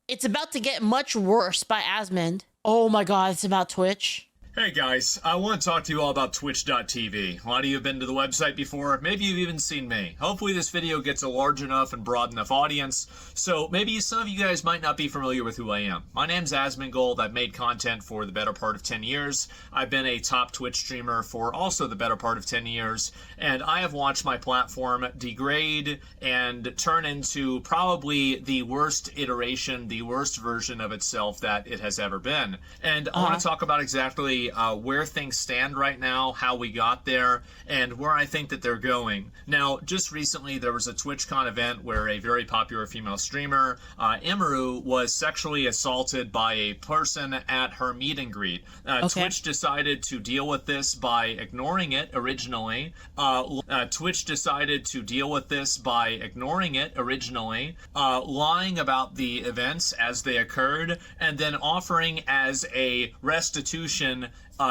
It's about to get much worse by Asmond. Oh my god, it's about Twitch. Hey guys, I want to talk to you all about twitch.tv. A lot of you have been to the website before, maybe you've even seen me. Hopefully this video gets a large enough and broad enough audience, so maybe some of you guys might not be familiar with who I am. My name's Asmongold. I've made content for the better part of 10 years. I've been a top Twitch streamer for also the better part of 10 years, and I have watched my platform degrade and turn into probably the worst iteration, the worst version of itself that it has ever been. And I want to talk about exactly where things stand right now, how we got there, and where I think that they're going. Now, just recently, there was a TwitchCon event where a very popular female streamer, Emiru, was sexually assaulted by a person at her meet and greet. Twitch decided to deal with this by ignoring it originally. Twitch decided to deal with this by ignoring it originally, lying about the events as they occurred, and then offering as a restitution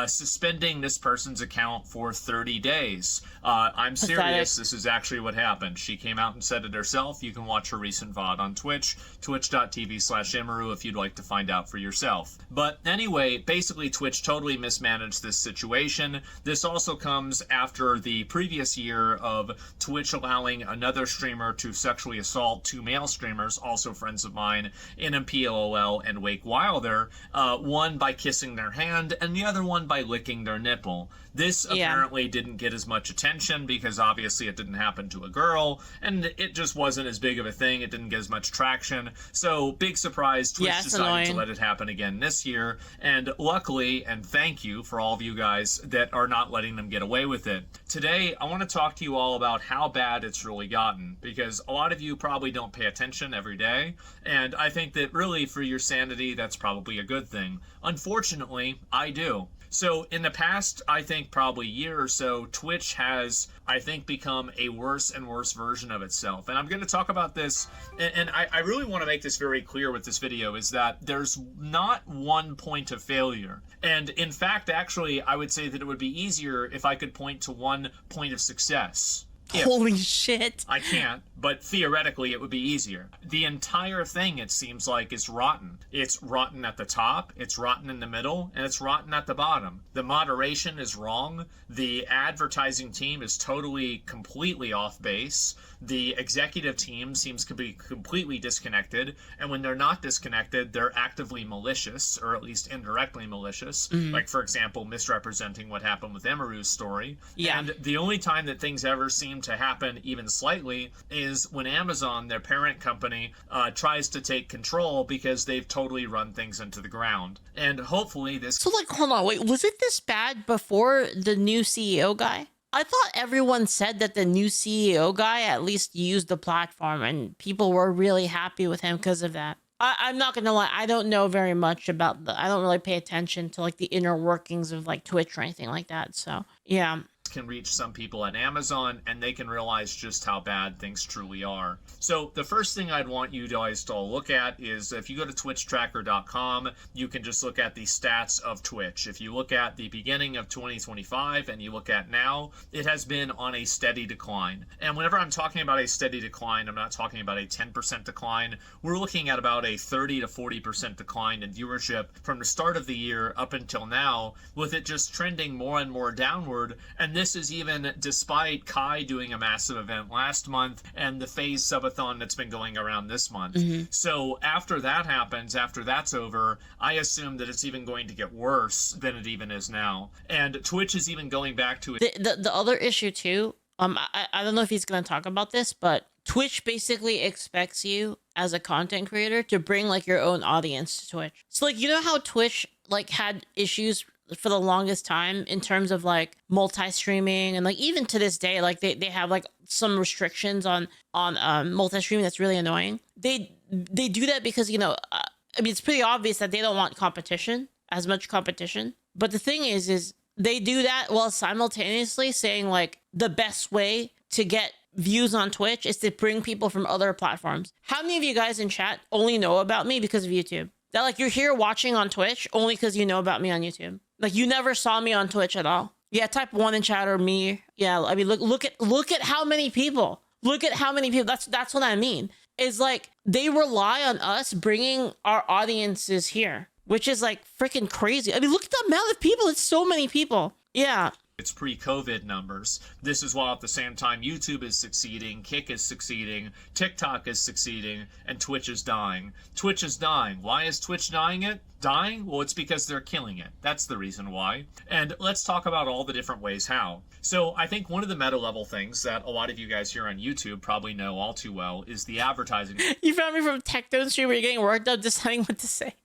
suspending this person's account for 30 days. I'm serious. This is actually what happened. She came out and said it herself. You can watch her recent VOD on Twitch, twitch.tv/Emiru if you'd like to find out for yourself. But anyway, basically Twitch totally mismanaged this situation. This also comes after the previous year of Twitch allowing another streamer to sexually assault two male streamers, also friends of mine, NMPLOL and Wake Wilder, one by kissing their hand and the other one by licking their nipple. This apparently didn't get as much attention because obviously it didn't happen to a girl and it just wasn't as big of a thing. It didn't get as much traction. So big surprise, Twitch decided to let it happen again this year. And luckily, and thank you for all of you guys that are not letting them get away with it. Today, I want to talk to you all about how bad it's really gotten, because a lot of you probably don't pay attention every day. And I think that really for your sanity, that's probably a good thing. Unfortunately, I do. So in the past, I think probably year or so, Twitch has, I think, become a worse and worse version of itself. And I'm going to talk about this, and I really want to make this very clear with this video, is that there's not one point of failure. And in fact, actually, I would say that it would be easier if I could point to one point of success. Holy shit. I can't, but theoretically it would be easier. The entire thing, it seems like, is rotten. It's rotten at the top, it's rotten in the middle, and it's rotten at the bottom. The moderation is wrong. The advertising team is totally, completely off base. The executive team seems to be completely disconnected, and when they're not disconnected, they're actively malicious, or at least indirectly malicious. Like, for example, misrepresenting what happened with Emiru's story. And the only time that things ever seem to happen even slightly is when Amazon, their parent company, tries to take control because they've totally run things into the ground. And hopefully this... So, like, hold on, wait, was it this bad before the new CEO guy? I thought everyone said that the new CEO guy at least used the platform and people were really happy with him because of that. I'm not gonna lie, I don't know very much about I don't really pay attention to like the inner workings of like Twitch or anything like that, so yeah. Can reach some people at Amazon and they can realize just how bad things truly are. So the first thing I'd want you guys to all look at is if you go to twitchtracker.com, you can just look at the stats of Twitch. If you look at the beginning of 2025 and you look at now, it has been on a steady decline. And whenever I'm talking about a steady decline, I'm not talking about a 10% decline. We're looking at about a 30 to 40% decline in viewership from the start of the year up until now, with it just trending more and more downward. And this is even despite Kai doing a massive event last month and the FaZe subathon that's been going around this month. So after that happens, after that's over, I assume that it's even going to get worse than it even is now. And Twitch is even going back to it. The other issue too, I don't know if he's going to talk about this, but Twitch basically expects you as a content creator to bring like your own audience to Twitch. So like, you know how Twitch like had issues for the longest time in terms of like multi-streaming, and like even to this day, like they have like some restrictions on multi-streaming that's really annoying. They do that because, you know, I mean, it's pretty obvious that they don't want competition, as much competition. But the thing is they do that while simultaneously saying like the best way to get views on Twitch is to bring people from other platforms. How many of you guys in chat only know about me because of YouTube? That like you're here watching on Twitch only because you know about me on YouTube. Like you never saw me on Twitch at all. Yeah, type 1 in chat or me. Yeah, I mean look at how many people. Look at how many people. That's what I mean. is like they rely on us bringing our audiences here, which is like freaking crazy. I mean, look at the amount of people. It's so many people. Yeah. It's pre-COVID numbers. This is while at the same time YouTube is succeeding, Kick is succeeding, TikTok is succeeding, and Twitch is dying. Twitch is dying. Why is Twitch dying? Well, it's because they're killing it. That's the reason why. And let's talk about all the different ways how. So I think one of the meta level things that a lot of you guys here on YouTube probably know all too well is the advertising. You found me from Tech-Tone stream where you're getting worked up deciding what to say.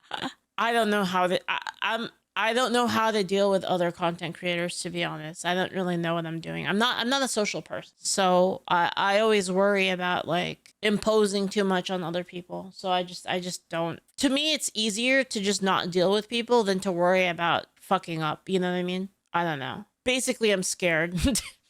I don't know how to... I don't know how to deal with other content creators, to be honest. I don't really know what I'm doing. I'm not a social person. So I always worry about like imposing too much on other people. So I just don't. To me, it's easier to just not deal with people than to worry about fucking up. You know what I mean? I don't know. Basically, I'm scared.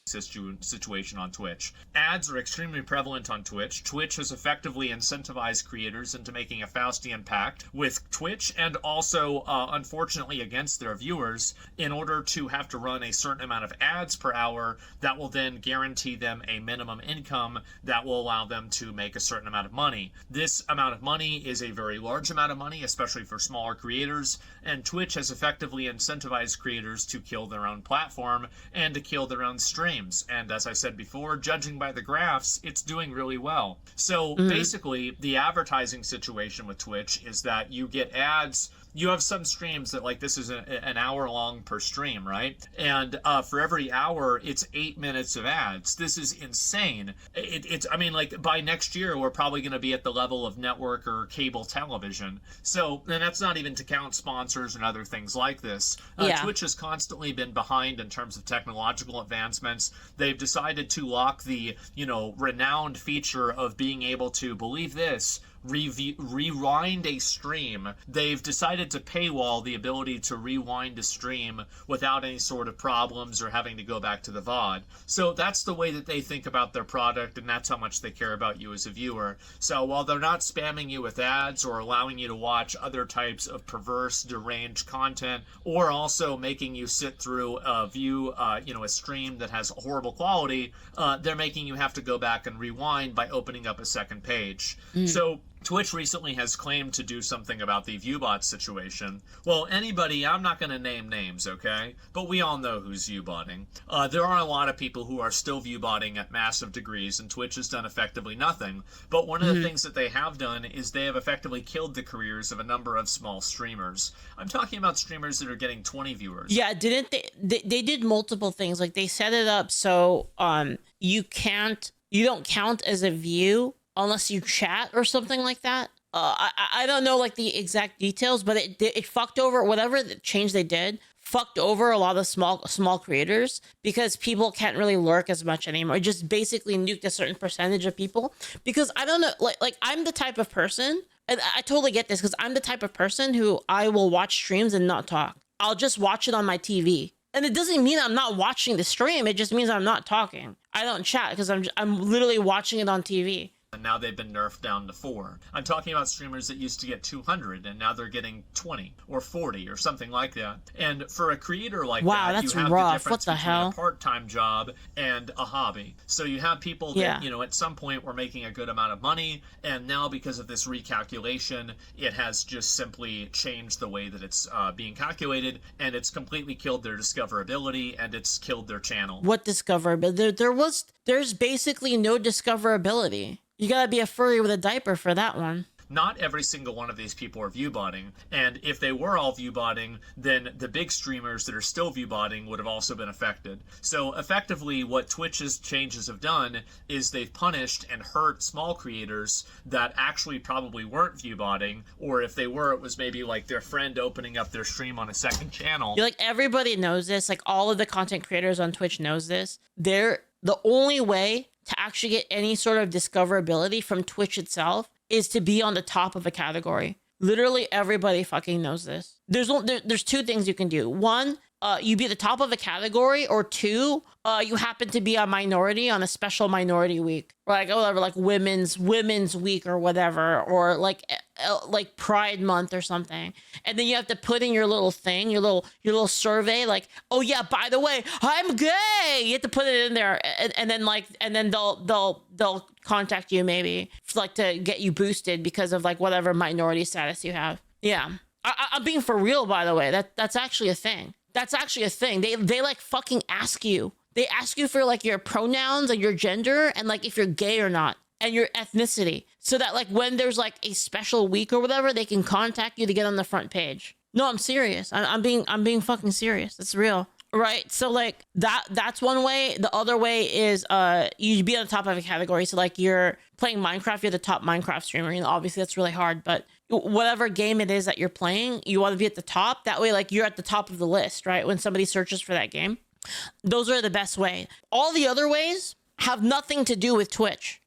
Situation on Twitch. Ads are extremely prevalent on Twitch. Twitch has effectively incentivized creators into making a Faustian pact with Twitch and also, unfortunately, against their viewers in order to have to run a certain amount of ads per hour that will then guarantee them a minimum income that will allow them to make a certain amount of money. This amount of money is a very large amount of money, especially for smaller creators, and Twitch has effectively incentivized creators to kill their own platform and to kill their own stream. And as I said before, judging by the graphs, it's doing really well. So basically, the advertising situation with Twitch is that you get ads. You have some streams that, like, this is an hour long per stream, right? And for every hour, it's 8 minutes of ads. This is insane. I mean, like, by next year, we're probably going to be at the level of network or cable television. So, and that's not even to count sponsors and other things like this. Twitch has constantly been behind in terms of technological advancements. They've decided to lock the, renowned feature of being able to, believe this, rewind a stream. They've decided to paywall the ability to rewind a stream without any sort of problems or having to go back to the VOD. So that's the way that they think about their product, and that's how much they care about you as a viewer. So while they're not spamming you with ads or allowing you to watch other types of perverse, deranged content, or also making you sit through a stream that has horrible quality, they're making you have to go back and rewind by opening up a second page. So Twitch recently has claimed to do something about the viewbot situation. Well, anybody, I'm not going to name names, okay? But we all know who's viewbotting. There are a lot of people who are still viewbotting at massive degrees, and Twitch has done effectively nothing. But one of the things that they have done is they have effectively killed the careers of a number of small streamers. I'm talking about streamers that are getting 20 viewers. Yeah, didn't they did multiple things. Like, they set it up so you don't count as a view unless you chat or something like that. I don't know like the exact details, but it fucked over whatever the change they did. Fucked over a lot of small creators because people can't really lurk as much anymore. It just basically nuked a certain percentage of people because I don't know, like I'm the type of person, and I totally get this because I'm the type of person who I will watch streams and not talk. I'll just watch it on my TV. And it doesn't mean I'm not watching the stream. It just means I'm not talking. I don't chat because I'm literally watching it on TV. And now they've been nerfed down to 4. I'm talking about streamers that used to get 200 and now they're getting 20 or 40 or something like that. And for a creator like that, that's you have rough. the difference What the between hell? a part-time job and a hobby. So you have people that, at some point were making a good amount of money, and now because of this recalculation, it has just simply changed the way that it's being calculated, and it's completely killed their discoverability, and it's killed their channel. What discoverability? There's basically no discoverability. You gotta be a furry with a diaper for that one. Not every single one of these people are viewbotting, and if they were all viewbotting, then the big streamers that are still viewbotting would have also been affected. So effectively, what Twitch's changes have done is they've punished and hurt small creators that actually probably weren't viewbotting, or if they were, it was maybe like their friend opening up their stream on a second channel. Like, everybody knows this. Like, all of the content creators on Twitch knows this. The only way to actually get any sort of discoverability from Twitch itself is to be on the top of a category. Literally everybody fucking knows this. There's 2 things you can do. One, you be at the top of a category, or two, you happen to be a minority on a special minority week, or like whatever, like women's week or whatever, or like Pride Month or something, and then you have to put in your little thing, your little survey, like, oh yeah, by the way, I'm gay. You have to put it in there, and then they'll contact you maybe like to get you boosted because of like whatever minority status you have. Yeah, I'm being for real, by the way. That's actually a thing. That's actually a thing. They like fucking ask you. They ask you for like your pronouns and your gender and like if you're gay or not and your ethnicity, so that like when there's like a special week or whatever, they can contact you to get on the front page. No, I'm serious. I'm being fucking serious. It's real. Right. So like that's one way. The other way is you be on the top of a category. So like you're playing Minecraft, you're the top Minecraft streamer. You know, obviously that's really hard, but whatever game it is that you're playing, you want to be at the top. That way, like you're at the top of the list, right? When somebody searches for that game, those are the best way. All the other ways have nothing to do with Twitch.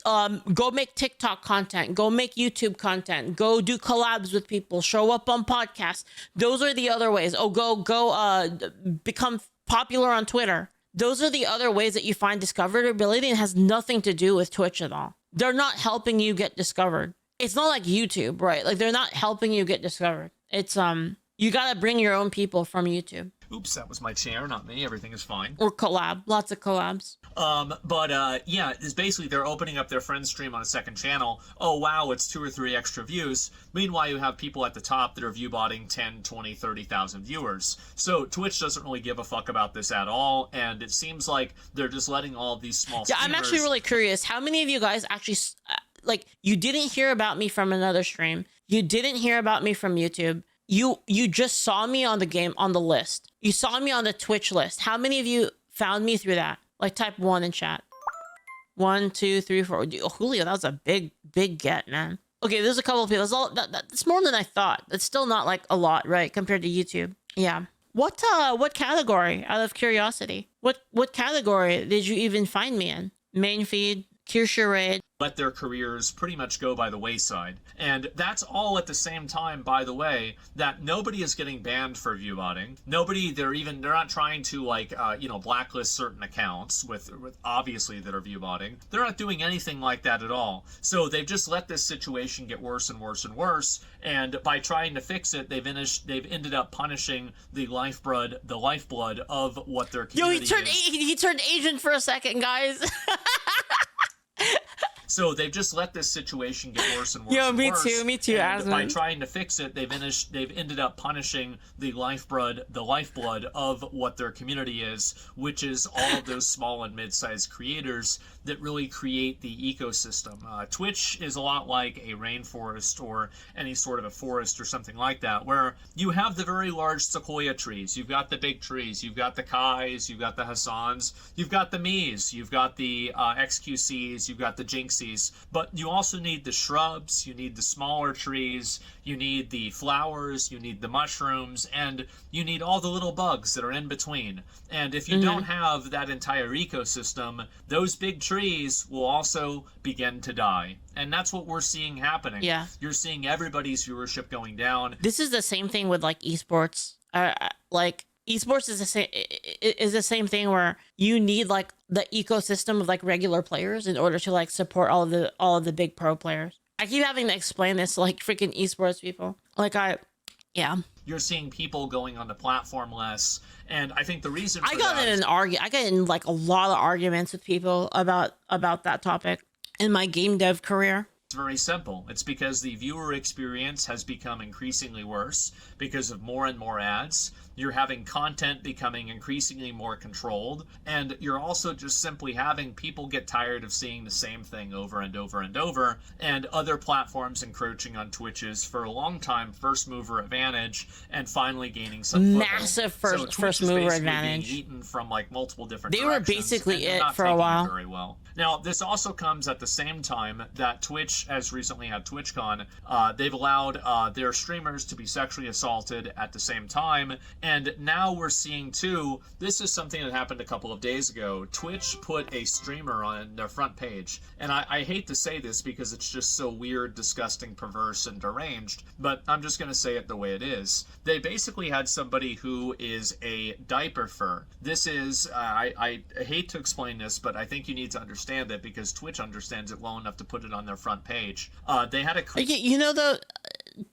Go make TikTok content, go make YouTube content, go do collabs with people, show up on podcasts. Those are the other ways. Oh, go become popular on Twitter. Those are the other ways that you find discoverability, and has nothing to do with Twitch at all. They're not helping you get discovered. It's not like YouTube, right? Like they're not helping you get discovered. It's you gotta bring your own people from YouTube. Oops, that was my chair, not me. Everything is fine. Or collab. Lots of collabs. Yeah, it's basically they're opening up their friend stream on a second channel. Oh, wow, it's 2 or 3 extra views. Meanwhile, you have people at the top that are view-botting 10, 20, 30,000 viewers. So Twitch doesn't really give a fuck about this at all, and it seems like they're just letting all of these small streamers... Yeah, I'm actually really curious. How many of you guys actually... like, you didn't hear about me from another stream. You didn't hear about me from YouTube. You just saw me on the list. You saw me on the Twitch list. How many of you found me through that? Like type 1 in chat. 1, 2, 3, 4. Oh, Julio, that was a big get, man. Okay, there's a couple of people. That's more than I thought. It's still not like a lot, right? Compared to YouTube. Yeah. What category, out of curiosity? What category did you even find me in? Main feed, Cure Charade. Let their careers pretty much go by the wayside. And that's all at the same time, by the way, that nobody is getting banned for viewbotting. They're not trying to like, blacklist certain accounts with obviously that are viewbotting. They're not doing anything like that at all. So they've just let this situation get worse and worse and worse. And by trying to fix it, they've ended up punishing the lifeblood of what their community is. He turned Asian for a second, guys. So they've just let this situation get worse and worse. Yo, and me worse. too, And by trying to fix it, they've ended up punishing the lifeblood of what their community is, which is all of those small and mid-sized creators that really create the ecosystem. Twitch is a lot like a rainforest or any sort of a forest or something like that, where you have the very large sequoia trees, you've got the big trees, you've got the Kais, you've got the Hassans, you've got the Mies, you've got the XQCs, you've got the Jinxies, but you also need the shrubs, you need the smaller trees, you need the flowers, you need the mushrooms, and you need all the little bugs that are in between. And if you don't have that entire ecosystem, those big trees will also begin to die. And that's what we're seeing happening. Yeah. You're seeing everybody's viewership going down. This is the same thing with like esports. Like esports is the same thing where you need like the ecosystem of like regular players in order to like support all of the big pro players. I keep having to explain this to like freaking esports people. Yeah. You're seeing people going on the platform less, and I think the reason for I got in like a lot of arguments with people about that topic in my game dev career. It's very simple. It's because the viewer experience has become increasingly worse because of more and more ads. You're having content becoming increasingly more controlled, and you're also just simply having people get tired of seeing the same thing over and over and over, and other platforms encroaching on Twitch's for a long time first mover advantage and finally gaining some massive first mover advantage. Being eaten from like multiple different directions, were basically it for a while. Very well. Now, this also comes at the same time that Twitch has recently had TwitchCon. They've allowed their streamers to be sexually assaulted at the same time. And now we're seeing, too, this is something that happened a couple of days ago. Twitch put a streamer on their front page. And I hate to say this because it's just so weird, disgusting, perverse, and deranged, but I'm just going to say it the way it is. They basically had somebody who is a diaper fur. This is, I hate to explain this, but I think you need to understand it because Twitch understands it well enough to put it on their front page. They had a... You know, though,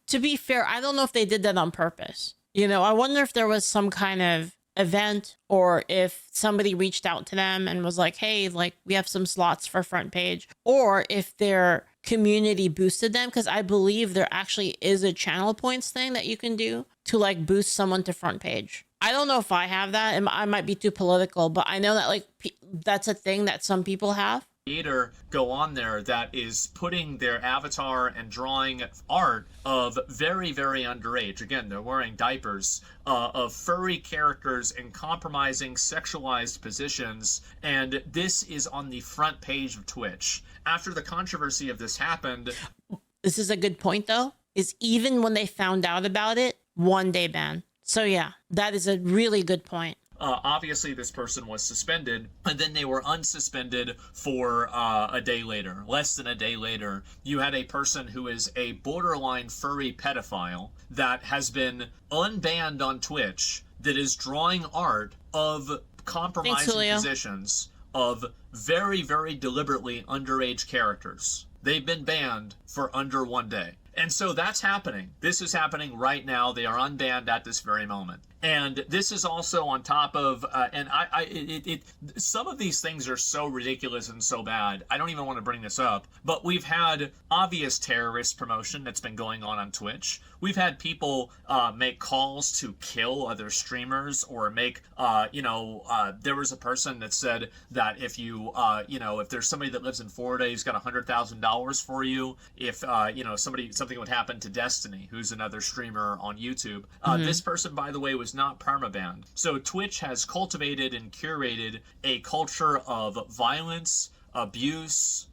to be fair, I don't know if they did that on purpose. You know, I wonder if there was some kind of event or if somebody reached out to them and was like, hey, like, we have some slots for front page, or if their community boosted them, because I believe there actually is a channel points thing that you can do to like boost someone to front page. I don't know if I have that, and I might be too political, but I know that like that's a thing that some people have. Creator go on there that is putting their avatar and drawing art of very, very underage. Again, they're wearing diapers, of furry characters in compromising sexualized positions, and this is on the front page of Twitch. After the controversy of this happened... This is a good point, though, is even when they found out about it, 1-day ban. So yeah, that is a really good point. Obviously, this person was suspended, and then they were unsuspended for a day later. Less than a day later, you had a person who is a borderline furry pedophile that has been unbanned on Twitch that is drawing art of compromising positions of very, very deliberately underage characters. They've been banned for under 1 day. And so that's happening. This is happening right now. They are unbanned at this very moment. And this is also on top of, some of these things are so ridiculous and so bad. I don't even want to bring this up, but we've had obvious terrorist promotion that's been going on Twitch. We've had people make calls to kill other streamers or make, there was a person that said that if you, if there's somebody that lives in Florida, he's got $100,000 for you. If, something would happen to Destiny, who's another streamer on YouTube. This person, by the way, was not permabanned. So Twitch has cultivated and curated a culture of violence, abuse,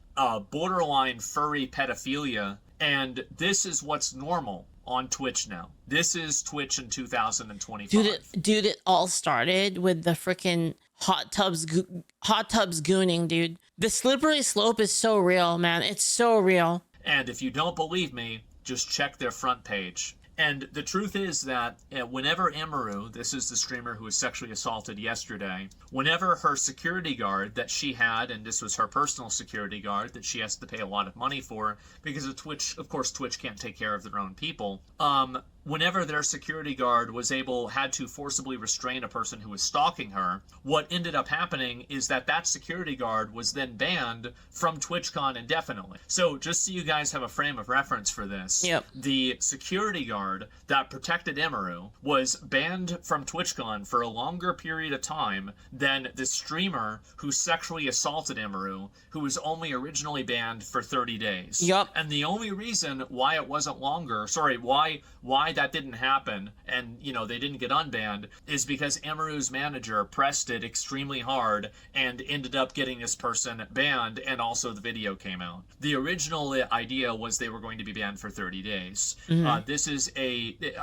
borderline furry pedophilia, and this is what's normal on Twitch now. This is Twitch in 2025. Dude, it all started with the freaking hot tubs gooning, dude. The slippery slope is so real, man. It's so real. And if you don't believe me, just check their front page. And the truth is that whenever Emiru, this is the streamer who was sexually assaulted yesterday, whenever her security guard that she had, and this was her personal security guard that she has to pay a lot of money for, because of Twitch, of course, Twitch can't take care of their own people, whenever their security guard had to forcibly restrain a person who was stalking her, what ended up happening is that security guard was then banned from TwitchCon indefinitely. So just so you guys have a frame of reference for this, the security guard that protected Emiru was banned from TwitchCon for a longer period of time than the streamer who sexually assaulted Emiru, who was only originally banned for 30 days. And the only reason why it wasn't longer, why that didn't happen and they didn't get unbanned is because Emiru's manager pressed it extremely hard and ended up getting this person banned, and also the video came out. The original idea was they were going to be banned for 30 days. This is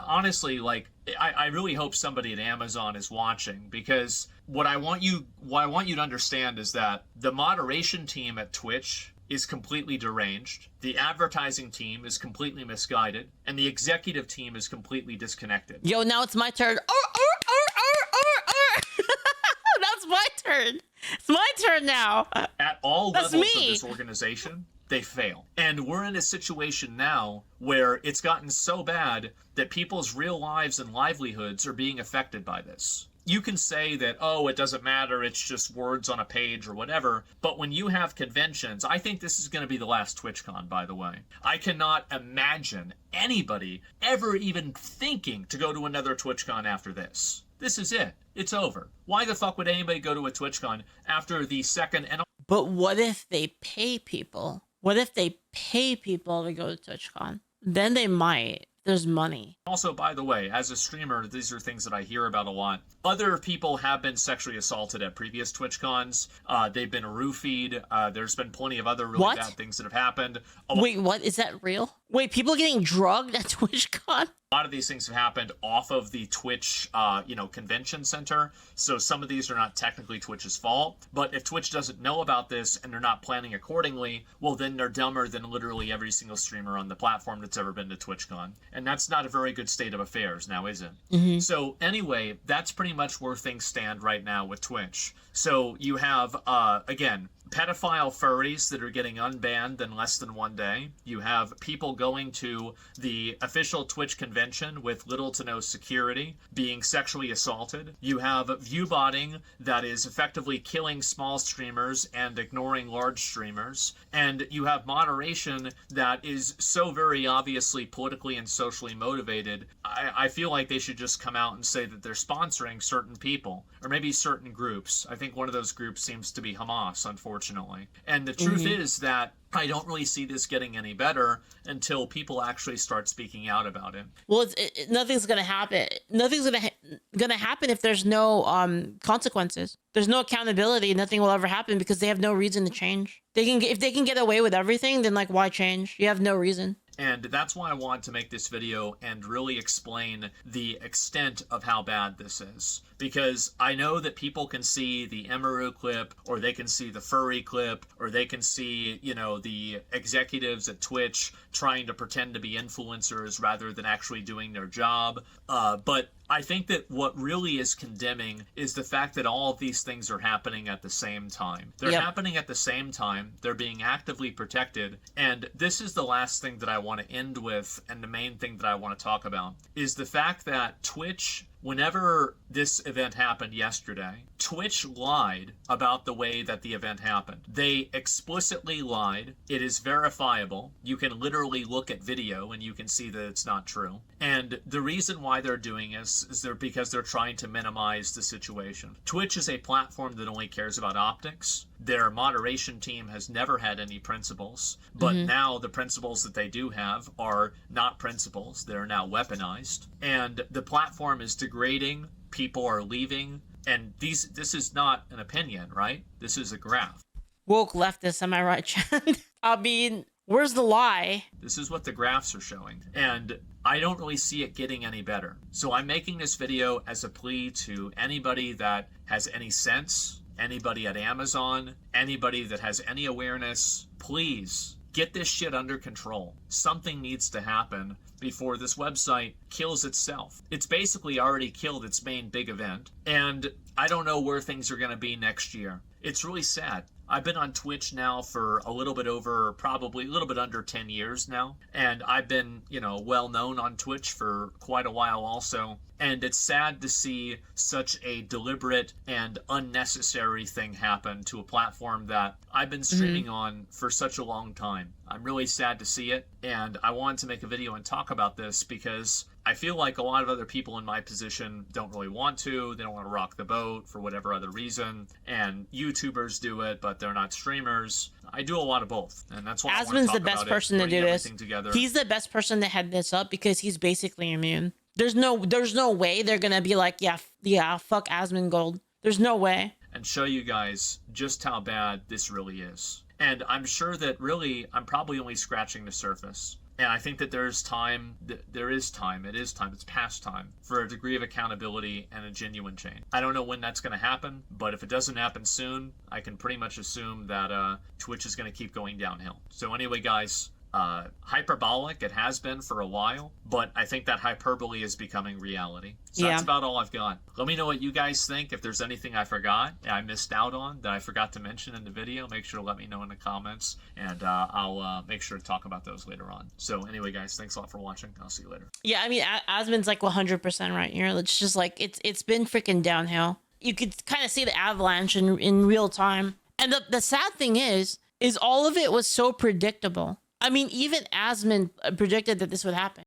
honestly, like, I really hope somebody at Amazon is watching, because what I want you to understand is that the moderation team at Twitch is completely deranged, the advertising team is completely misguided, and the executive team is completely disconnected. Yo, now it's my turn. That's my turn. It's my turn now. At all levels of this organization, they fail. And we're in a situation now where it's gotten so bad that people's real lives and livelihoods are being affected by this. You can say that, oh, it doesn't matter, it's just words on a page or whatever, but when you have conventions, I think this is going to be the last TwitchCon, by the way. I cannot imagine anybody ever even thinking to go to another TwitchCon after this. This is it. It's over. Why the fuck would anybody go to a TwitchCon after the second and... But what if they pay people? What if they pay people to go to TwitchCon? Then they might there's money. Also, by the way, as a streamer, these are things that I hear about a lot. Other people have been sexually assaulted at previous TwitchCons. They've been roofied. There's been plenty of other really bad things that have happened. Wait, what? Is that real? Wait, people getting drugged at TwitchCon? A lot of these things have happened off of the Twitch, convention center. So some of these are not technically Twitch's fault. But if Twitch doesn't know about this and they're not planning accordingly, well, then they're dumber than literally every single streamer on the platform that's ever been to TwitchCon. And that's not a very good state of affairs now, is it? So anyway, that's pretty much where things stand right now with Twitch. So you have, again, pedophile furries that are getting unbanned in less than 1 day. You have people going to the official Twitch convention with little to no security, being sexually assaulted. You have viewbotting that is effectively killing small streamers and ignoring large streamers. And you have moderation that is so very obviously politically and socially motivated. I feel like they should just come out and say that they're sponsoring certain people, or maybe certain groups. I think one of those groups seems to be Hamas, unfortunately. And the truth is that I don't really see this getting any better until people actually start speaking out about it. Well, nothing's gonna happen. Nothing's gonna happen if there's no consequences. There's no accountability. Nothing will ever happen because they have no reason to change. If they can get away with everything, then like why change? You have no reason. And that's why I want to make this video and really explain the extent of how bad this is. Because I know that people can see the Emiru clip, or they can see the furry clip, or they can see, the executives at Twitch trying to pretend to be influencers rather than actually doing their job. But I think that what really is condemning is the fact that all of these things are happening at the same time. They're happening at the same time. They're being actively protected. And this is the last thing that I want to end with, and the main thing that I want to talk about, is the fact that Twitch, whenever this event happened yesterday, Twitch lied about the way that the event happened. They explicitly lied. It is verifiable. You can literally look at video and you can see that it's not true. And the reason why they're doing this is because they're trying to minimize the situation. Twitch is a platform that only cares about optics. Their moderation team has never had any principles, but now the principles that they do have are not principles. They're now weaponized. And the platform is degrading. People are leaving. And this is not an opinion, right? This is a graph. Woke leftist, am I right, Chad? I mean, where's the lie? This is what the graphs are showing. And I don't really see it getting any better. So I'm making this video as a plea to anybody that has any sense, anybody at Amazon, anybody that has any awareness. Please get this shit under control. Something needs to happen before this website kills itself. It's basically already killed its main big event, and I don't know where things are going to be next year. It's really sad. I've been on Twitch now for probably a little bit under 10 years now, and I've been, well known on Twitch for quite a while also. And it's sad to see such a deliberate and unnecessary thing happen to a platform that I've been streaming on for such a long time. I'm really sad to see it, and I wanted to make a video and talk about this because I feel like a lot of other people in my position don't really want to. They don't want to rock the boat for whatever other reason. And YouTubers do it, but they're not streamers. I do a lot of both, and that's why Asmon's the best person to do this. He's the best person to head this up because he's basically immune. There's no way they're gonna be like, yeah, fuck Asmongold. There's no way. And show you guys just how bad this really is. And I'm sure that really, I'm probably only scratching the surface. And I think that it is time, it's past time for a degree of accountability and a genuine change. I don't know when that's going to happen, but if it doesn't happen soon, I can pretty much assume that Twitch is going to keep going downhill. So anyway, guys, hyperbolic, it has been for a while, but I think that hyperbole is becoming reality. So that's about all I've got. Let me know what you guys think. If there's anything I forgot, I missed out on, that I forgot to mention in the video, make sure to let me know in the comments, and I'll make sure to talk about those later on. So anyway, guys, thanks a lot for watching. I'll see you later. Yeah, I mean, Asmon's like 100% right here. It's just like, it's been freaking downhill. You could kind of see the avalanche in real time. And the sad thing is all of it was so predictable. I mean, even Asmon predicted that this would happen.